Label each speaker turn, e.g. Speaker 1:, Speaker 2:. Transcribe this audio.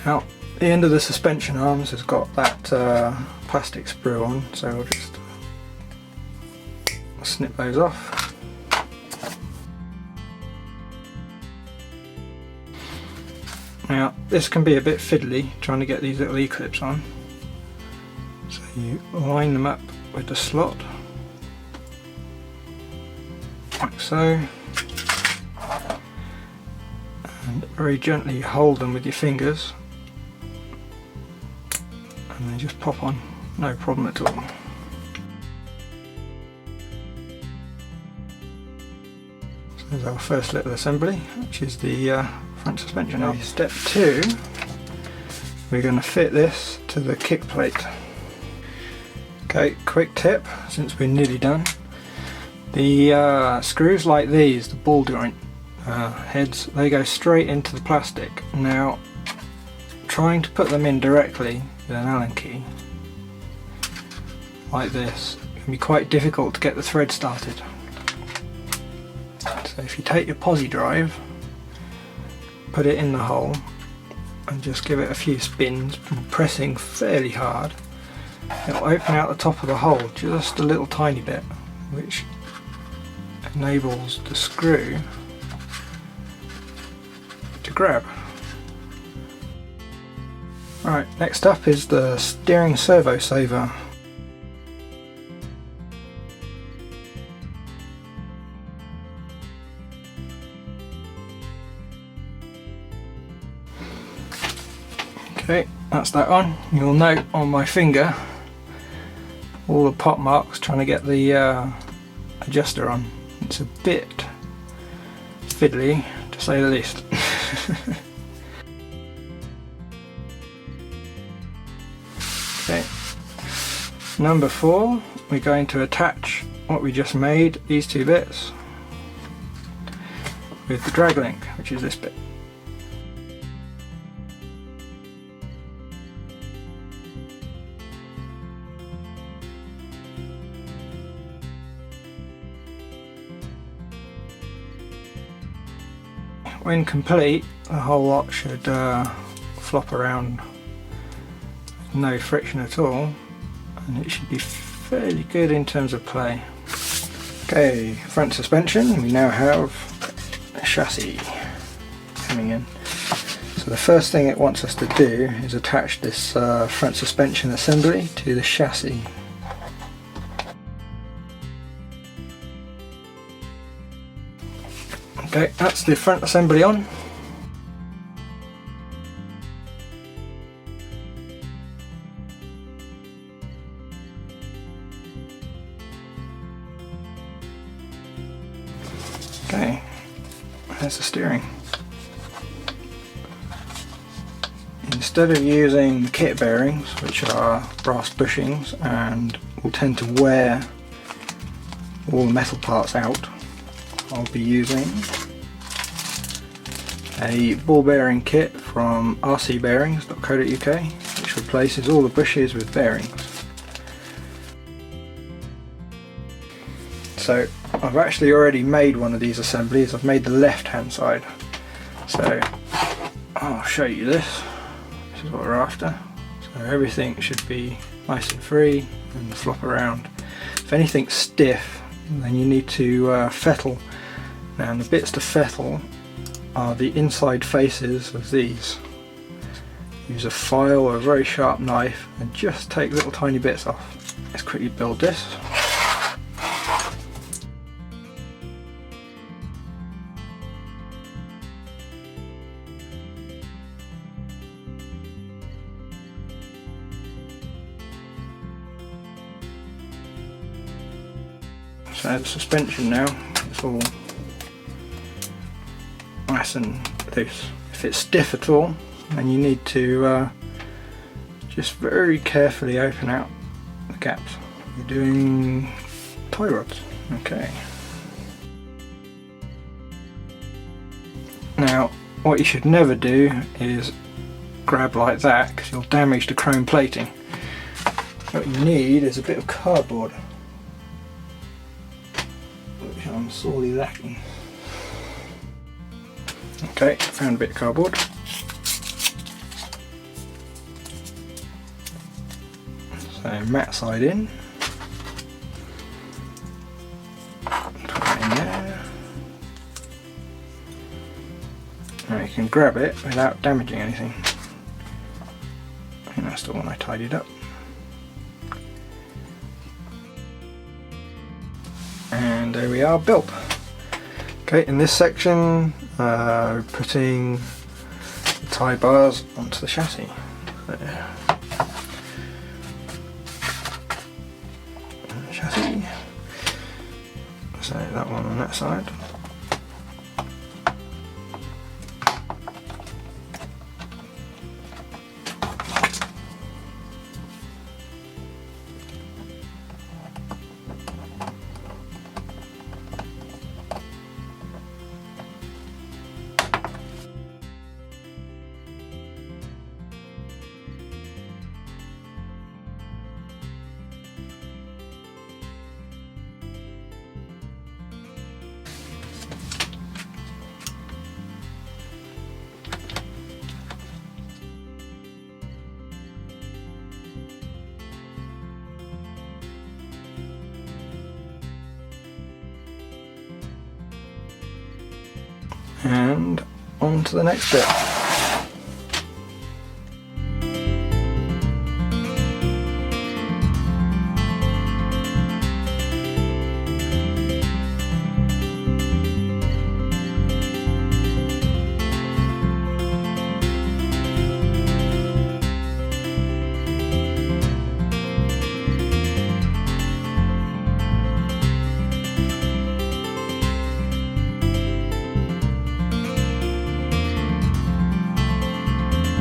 Speaker 1: Now, the end of the suspension arms has got that plastic sprue on, so we'll just snip those off. Now, this can be a bit fiddly trying to get these little E-clips on. So you line them up with the slot, like so, and very gently hold them with your fingers, and they just pop on, no problem at all. So there's our first little assembly, which is the front suspension arm. Step 2, we're going to fit this to the kick plate. Okay, quick tip, since we're nearly done. The screws like these, the ball joint heads, they go straight into the plastic. Now, trying to put them in directly with an Allen key, like this, can be quite difficult to get the thread started. So if you take your posi drive, put it in the hole, and just give it a few spins, pressing fairly hard, it'll open out the top of the hole just a little tiny bit, which enables the screw to grab. Right, next up is the steering servo saver. Okay, that's that on. You'll note on my finger all the pop marks trying to get the adjuster on. It's a bit fiddly, to say the least. Okay, number 4, we're going to attach what we just made, these two bits, with the drag link, which is this bit. When complete, the whole lot should flop around, no friction at all, and it should be fairly good in terms of play. Okay, front suspension, we now have a chassis coming in. So the first thing it wants us to do is attach this front suspension assembly to the chassis. Okay, that's the front assembly on. Okay, there's the steering. Instead of using the kit bearings, which are brass bushings and will tend to wear all the metal parts out, I'll be using a ball bearing kit from rcbearings.co.uk, which replaces all the bushes with bearings. So I've actually already made one of these assemblies. I've made the left hand side, so I'll show you this. This is what we're after. So everything should be nice and free and flop around. If anything's stiff, then you need to fettle. Now the bits to fettle are the inside faces of these. Use a file or a very sharp knife and just take little tiny bits off. Let's quickly build this. So the suspension now, it's all nice and loose. If it's stiff at all, then you need to just very carefully open out the gaps. You're doing tie rods. Okay. Now, what you should never do is grab like that, because you'll damage the chrome plating. What you need is a bit of cardboard, which I'm sorely lacking. Okay, found a bit of cardboard. So mat side in. Put that in there. Now you can grab it without damaging anything. I think that's the one I tidied up. And there we are, built. Okay, in this section, we're putting the tie bars onto the chassis. There. Chassis. So that one on that side. And on to the next bit.